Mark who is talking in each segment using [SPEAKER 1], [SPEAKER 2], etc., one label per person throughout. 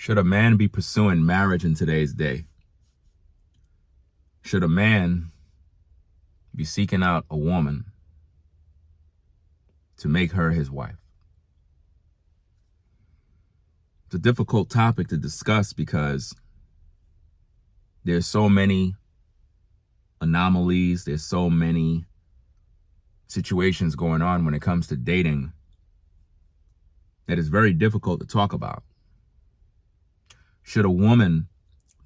[SPEAKER 1] Should a man be pursuing marriage in today's day? Should a man be seeking out a woman to make her his wife? It's a difficult topic to discuss because there's so many anomalies, there's so many situations going on when it comes to dating that is very difficult to talk about. Should a woman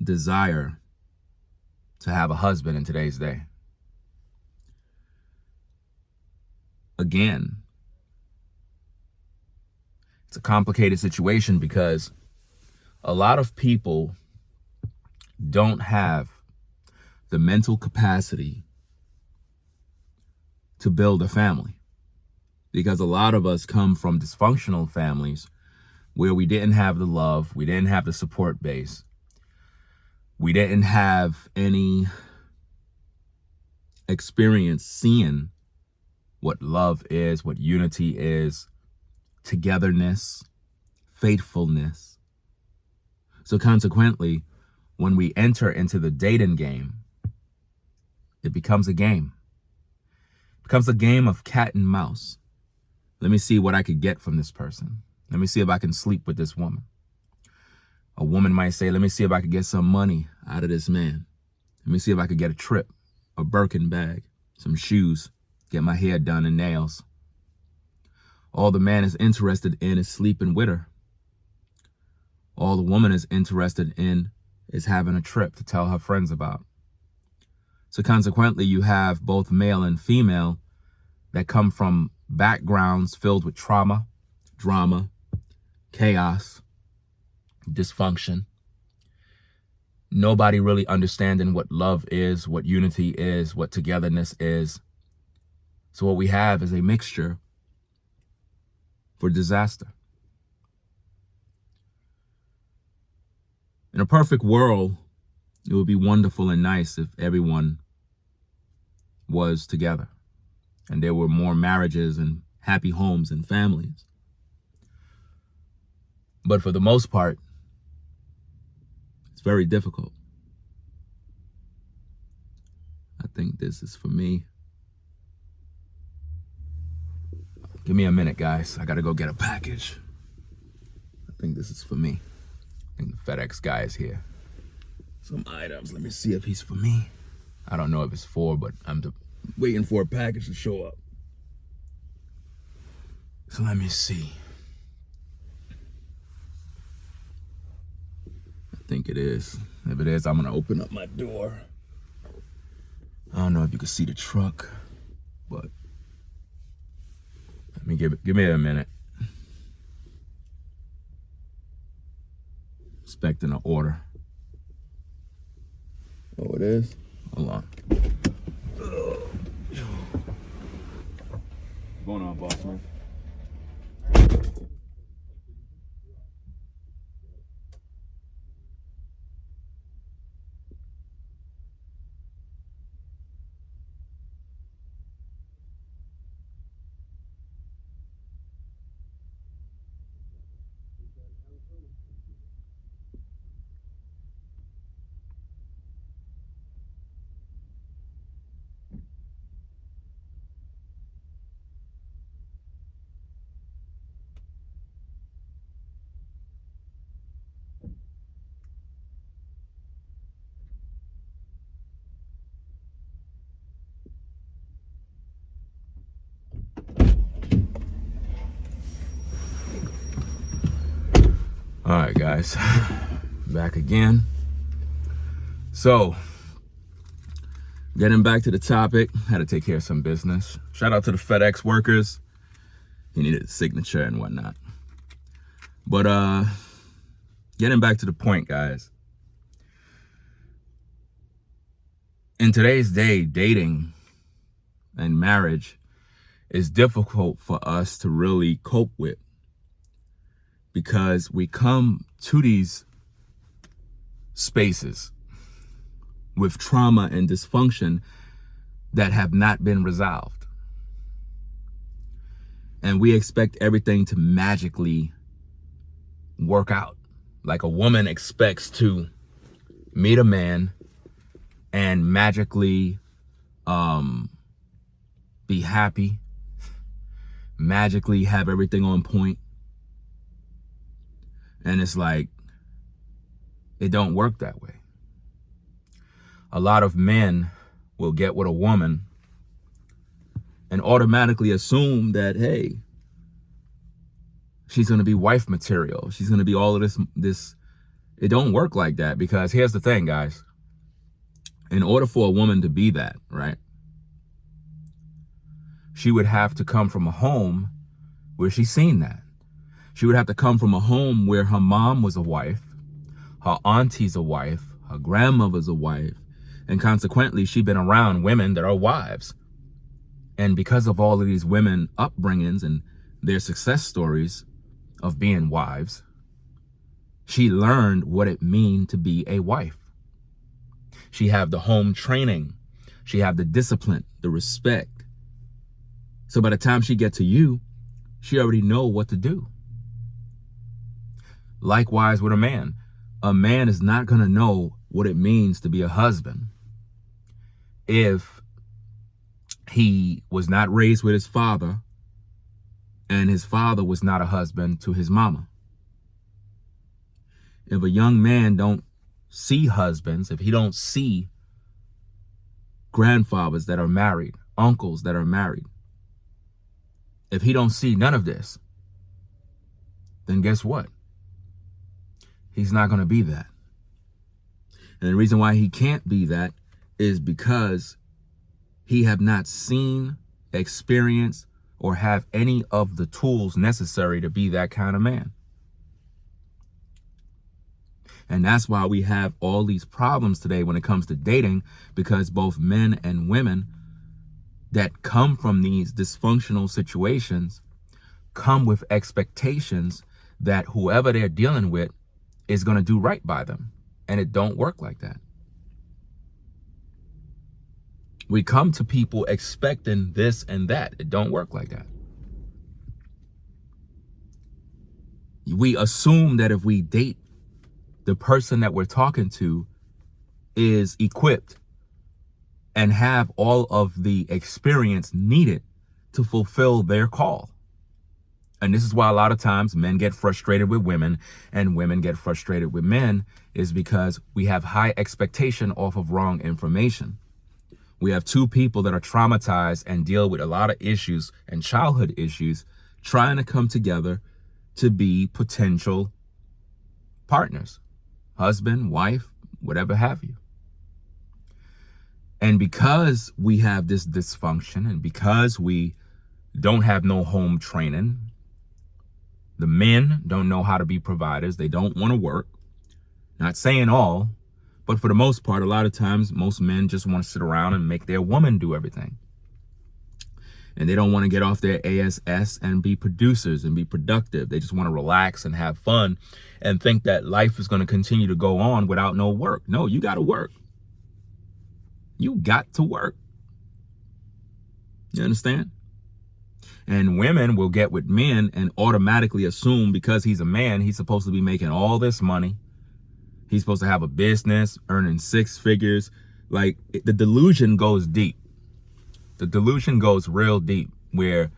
[SPEAKER 1] desire to have a husband in today's day? Again, it's a complicated situation because a lot of people don't have the mental capacity to build a family, because a lot of us come from dysfunctional families where we didn't have the love, we didn't have the support base, we didn't have any experience seeing what love is, what unity is, togetherness, faithfulness. So consequently, when we enter into the dating game, it becomes a game. It becomes a game of cat and mouse. Let me see what I could get from this person. Let me see if I can sleep with this woman. A woman might say, let me see if I could get some money out of this man. Let me see if I could get a trip, a Birkin bag, some shoes, get my hair done and nails. All the man is interested in is sleeping with her. All the woman is interested in is having a trip to tell her friends about. So consequently, you have both male and female that come from backgrounds filled with trauma, drama, chaos, dysfunction. Nobody really understanding what love is, what unity is, what togetherness is. So what we have is a mixture for disaster. In a perfect world, it would be wonderful and nice if everyone was together and there were more marriages and happy homes and families. But for the most part, it's very difficult. I think this is for me. Give me a minute, guys. I gotta go get a package. I think this is for me. I think the FedEx guy is here. Some items. Let me see if he's for me. I don't know if it's for, but I'm waiting for a package to show up. So let me see. I think it is. If it is, I'm gonna open up my door. I don't know if you can see the truck, but let me give me a minute. Expecting an order. Oh, it is? Hold on. What's going on, boss man? All right, guys, back again. So, getting back to the topic, had to take care of some business. Shout out to the FedEx workers. He needed a signature and whatnot. But getting back to the point, guys. In today's day, dating and marriage is difficult for us to really cope with, because we come to these spaces with trauma and dysfunction that have not been resolved. And we expect everything to magically work out. Like a woman expects to meet a man and magically be happy, magically have everything on point. And it's like, it don't work that way. A lot of men will get with a woman and automatically assume that, hey, she's going to be wife material. She's going to be all of this. It don't work like that, because here's the thing, guys. In order for a woman to be that, right, she would have to come from a home where she's seen that. She would have to come from a home where her mom was a wife, her auntie's a wife, her grandmother's a wife, and consequently, she's been around women that are wives. And because of all of these women upbringings and their success stories of being wives, she learned what it means to be a wife. She have the home training. She have the discipline, the respect. So by the time she get to you, she already know what to do. Likewise with a man. A man is not going to know what it means to be a husband if he was not raised with his father and his father was not a husband to his mama. If a young man don't see husbands, if he don't see grandfathers that are married, uncles that are married, if he don't see none of this, then guess what? He's not going to be that. And the reason why he can't be that is because he have not seen, experienced, or have any of the tools necessary to be that kind of man. And that's why we have all these problems today when it comes to dating, because both men and women that come from these dysfunctional situations come with expectations that whoever they're dealing with is going to do right by them. And it don't work like that. We come to people expecting this and that. It don't work like that. We assume that if we date, the person that we're talking to is equipped and have all of the experience needed to fulfill their call. And this is why a lot of times men get frustrated with women and women get frustrated with men, is because we have high expectation off of wrong information. We have two people that are traumatized and deal with a lot of issues and childhood issues trying to come together to be potential partners, husband, wife, whatever have you. And because we have this dysfunction and because we don't have no home training, the men don't know how to be providers. They don't want to work. Not saying all, but for the most part, a lot of times, most men just want to sit around and make their woman do everything. And they don't want to get off their ASS and be producers and be productive. They just want to relax and have fun and think that life is going to continue to go on without no work. No, you got to work. You got to work. You understand? And women will get with men and automatically assume because he's a man, he's supposed to be making all this money. He's supposed to have a business, earning six figures. Like, the delusion goes deep. The delusion goes real deep, where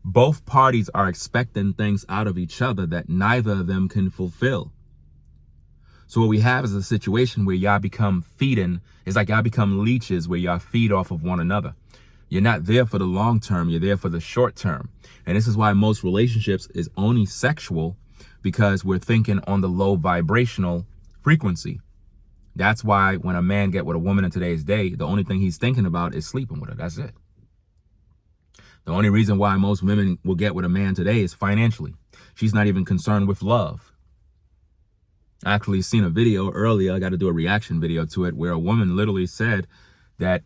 [SPEAKER 1] both parties are expecting things out of each other that neither of them can fulfill. So what we have is a situation where y'all become feeding. It's like y'all become leeches where y'all feed off of one another. You're not there for the long term. You're there for the short term. And this is why most relationships is only sexual, because we're thinking on the low vibrational frequency. That's why when a man get with a woman in today's day, the only thing he's thinking about is sleeping with her. That's it. The only reason why most women will get with a man today is financially. She's not even concerned with love. I actually seen a video earlier. I got to do a reaction video to it, where a woman literally said that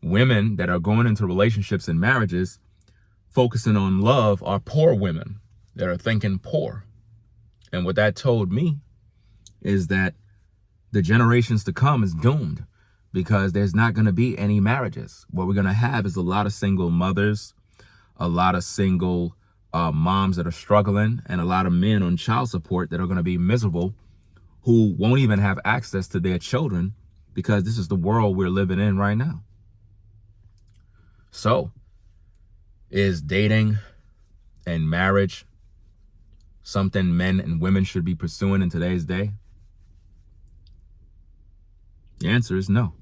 [SPEAKER 1] women that are going into relationships and marriages focusing on love are poor women that are thinking poor. And what that told me is that the generations to come is doomed, because there's not going to be any marriages. What we're going to have is a lot of single mothers, a lot of single moms that are struggling, and a lot of men on child support that are going to be miserable who won't even have access to their children because this is the world we're living in right now. So, is dating and marriage something men and women should be pursuing in today's day? The answer is no.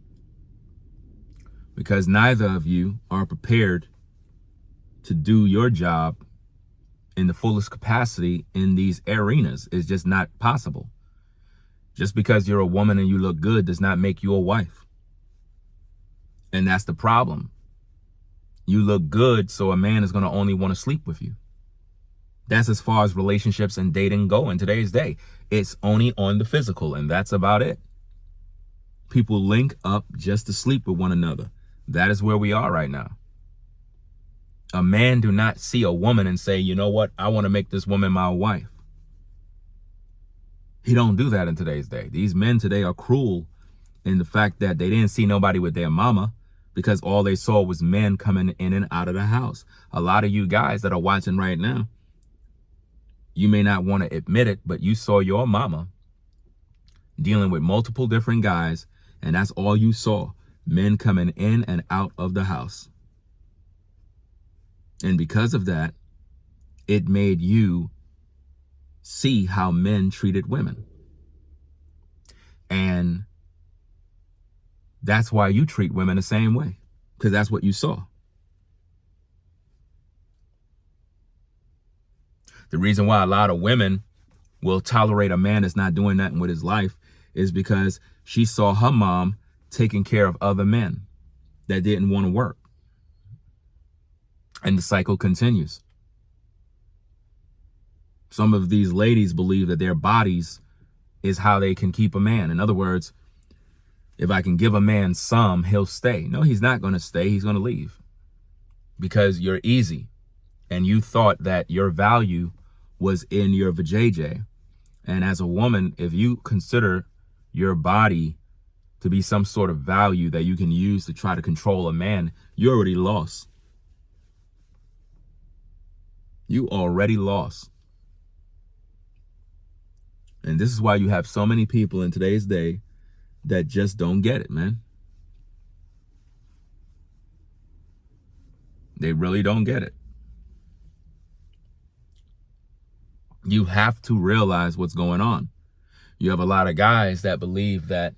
[SPEAKER 1] Because neither of you are prepared to do your job in the fullest capacity in these arenas. It's just not possible. Just because you're a woman and you look good does not make you a wife. And that's the problem. You look good, so a man is going to only want to sleep with you. That's as far as relationships and dating go in today's day. It's only on the physical, and that's about it. People link up just to sleep with one another. That is where we are right now. A man do not see a woman and say, you know what, I want to make this woman my wife. He don't do that in today's day. These men today are cruel in the fact that they didn't see nobody with their mama because all they saw was men coming in and out of the house. A lot of you guys that are watching right now, you may not want to admit it, but you saw your mama dealing with multiple different guys, and that's all you saw, men coming in and out of the house. And because of that, it made you see how men treated women. And that's why you treat women the same way, because that's what you saw. The reason why a lot of women will tolerate a man that's not doing nothing with his life is because she saw her mom taking care of other men that didn't want to work. And the cycle continues. Some of these ladies believe that their bodies is how they can keep a man. In other words, if I can give a man some, he'll stay. No, he's not going to stay. He's going to leave because you're easy. And you thought that your value was in your vajayjay. And as a woman, if you consider your body to be some sort of value that you can use to try to control a man, you already lost. You already lost. And this is why you have so many people in today's day that just don't get it, man. They really don't get it. You have to realize what's going on. You have a lot of guys that believe that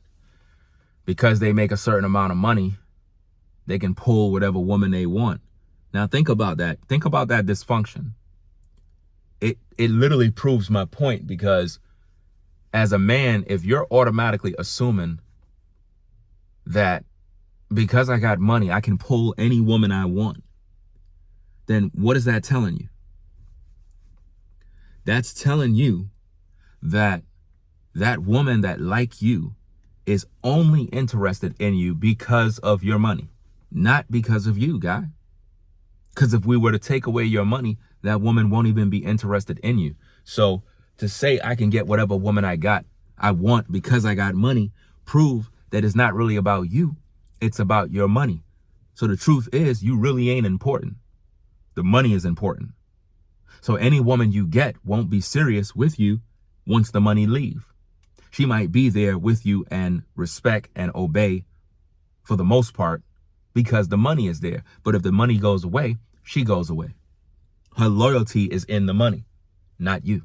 [SPEAKER 1] because they make a certain amount of money, they can pull whatever woman they want. Now think about that. Think about that dysfunction. It literally proves my point, because as a man, if you're automatically assuming that because I got money, I can pull any woman I want, then what is that telling you? That's telling you that that woman that like you is only interested in you because of your money, not because of you, guy. Because if we were to take away your money, that woman won't even be interested in you. So to say I can get whatever woman I want because I got money, prove that it's not really about you. It's about your money. So the truth is, you really ain't important. The money is important. So any woman you get won't be serious with you once the money leave. She might be there with you and respect and obey for the most part because the money is there. But if the money goes away, she goes away. Her loyalty is in the money, not you.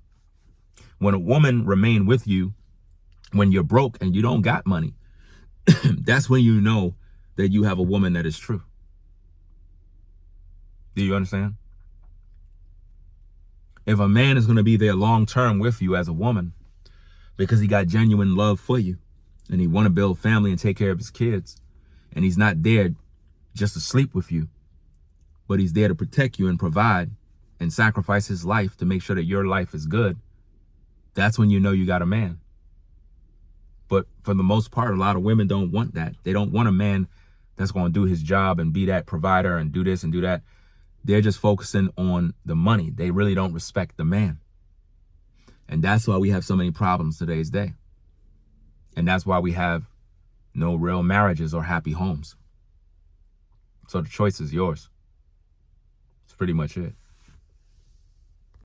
[SPEAKER 1] When a woman remain with you when you're broke and you don't got money, that's when you know that you have a woman that is true. Do you understand? If a man is going to be there long term with you as a woman because he got genuine love for you and he want to build family and take care of his kids, and he's not there just to sleep with you, but he's there to protect you and provide and sacrifice his life to make sure that your life is good, that's when you know you got a man. But for the most part, a lot of women don't want that. They don't want a man that's going to do his job and be that provider and do this and do that. They're just focusing on the money. They really don't respect the man. And that's why we have so many problems today's day. And that's why we have no real marriages or happy homes. So the choice is yours. That's pretty much it.